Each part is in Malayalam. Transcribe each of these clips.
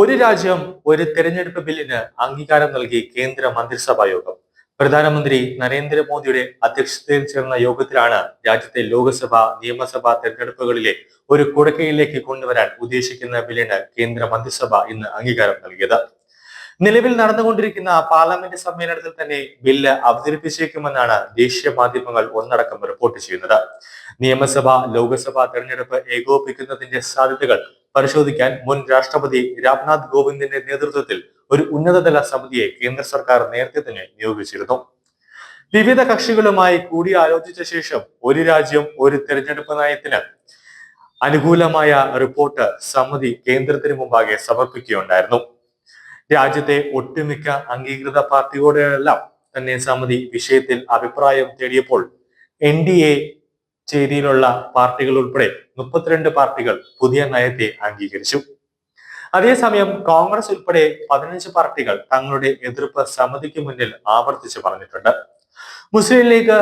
ഒരു രാജ്യം ഒരു തെരഞ്ഞെടുപ്പ് ബില്ലിന് അംഗീകാരം നൽകി കേന്ദ്ര മന്ത്രിസഭാ യോഗം. പ്രധാനമന്ത്രി നരേന്ദ്രമോദിയുടെ അധ്യക്ഷതയിൽ ചേർന്ന യോഗത്തിലാണ് രാജ്യത്തെ ലോക്സഭ നിയമസഭാ തെരഞ്ഞെടുപ്പുകളിലെ ഒരു കുടക്കീഴിലേക്ക് കൊണ്ടുവരാൻ ഉദ്ദേശിക്കുന്ന ബില്ലിന് കേന്ദ്ര മന്ത്രിസഭ ഇന്ന് അംഗീകാരം നൽകിയത്. നിലവിൽ നടന്നുകൊണ്ടിരിക്കുന്ന പാർലമെന്റ് സമ്മേളനത്തിൽ തന്നെ ബില്ല് അവതരിപ്പിച്ചേക്കുമെന്നാണ് ദേശീയ മാധ്യമങ്ങൾ ഒന്നടക്കം റിപ്പോർട്ട് ചെയ്യുന്നത്. നിയമസഭ ലോക്സഭ തെരഞ്ഞെടുപ്പ് ഏകോപിപ്പിക്കുന്നതിന്റെ സാധ്യതകൾ പരിശോധിക്കാൻ മുൻ രാഷ്ട്രപതി രാംനാഥ് കോവിന്ദിന്റെ നേതൃത്വത്തിൽ ഒരു ഉന്നതതല സമിതിയെ കേന്ദ്ര സർക്കാർ നേരത്തെ തന്നെ നിയോഗിച്ചിരുന്നു. വിവിധ കക്ഷികളുമായി കൂടിയാലോചിച്ച ശേഷം ഒരു രാജ്യം ഒരു തെരഞ്ഞെടുപ്പ് നയത്തിന് അനുകൂലമായ റിപ്പോർട്ട് സമിതി കേന്ദ്രത്തിന് മുമ്പാകെ സമർപ്പിക്കുകയുണ്ടായിരുന്നു. രാജ്യത്തെ ഒട്ടുമിക്ക അംഗീകൃത പാർട്ടികളോടെല്ലാം തന്നെ സമിതി വിഷയത്തിൽ അഭിപ്രായം തേടിയപ്പോൾ NDA ചേരിയിലുള്ള പാർട്ടികൾ ഉൾപ്പെടെ 32 പാർട്ടികൾ പുതിയ നയത്തെ അംഗീകരിച്ചു. അതേസമയം കോൺഗ്രസ് ഉൾപ്പെടെ 15 പാർട്ടികൾ തങ്ങളുടെ എതിർപ്പ് സമിതിക്ക് മുന്നിൽ ആവർത്തിച്ച് പറഞ്ഞിട്ടുണ്ട്. മുസ്ലിം ലീഗ്,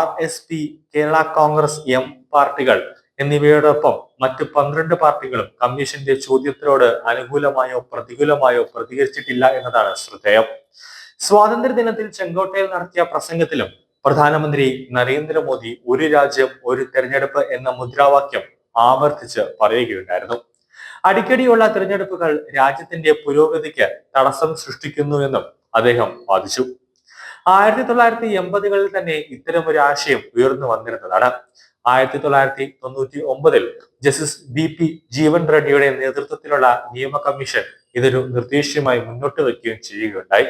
RSP, കേരള കോൺഗ്രസ് എം പാർട്ടികൾ എന്നിവയോടൊപ്പം മറ്റ് 12 പാർട്ടികളും കമ്മീഷന്റെ ചോദ്യത്തിനോട് അനുകൂലമായോ പ്രതികൂലമായോ പ്രതികരിച്ചിട്ടില്ല എന്നതാണ് ശ്രദ്ധേയം. സ്വാതന്ത്ര്യ ദിനത്തിൽ ചെങ്കോട്ടയിൽ നടത്തിയ പ്രസംഗത്തിലും പ്രധാനമന്ത്രി നരേന്ദ്രമോദി ഒരു രാജ്യം ഒരു തെരഞ്ഞെടുപ്പ് എന്ന മുദ്രാവാക്യം ആവർത്തിച്ച് പറയുകയുണ്ടായിരുന്നു. അടിക്കടിയുള്ള തിരഞ്ഞെടുപ്പുകൾ രാജ്യത്തിന്റെ പുരോഗതിക്ക് തടസ്സം സൃഷ്ടിക്കുന്നുവെന്നും അദ്ദേഹം വാദിച്ചു. 1980-കളിൽ തന്നെ ഇത്തരമൊരു ആശയം ഉയർന്നു വന്നിരുന്നതാണ്. 1999-ൽ ജസ്റ്റിസ് BP ജീവൻ റെഡ്ഡിയുടെ നേതൃത്വത്തിലുള്ള നിയമ കമ്മീഷൻ ഇതൊരു നിർദ്ദേശമായി മുന്നോട്ട് വയ്ക്കുകയും ചെയ്യുകയുണ്ടായി.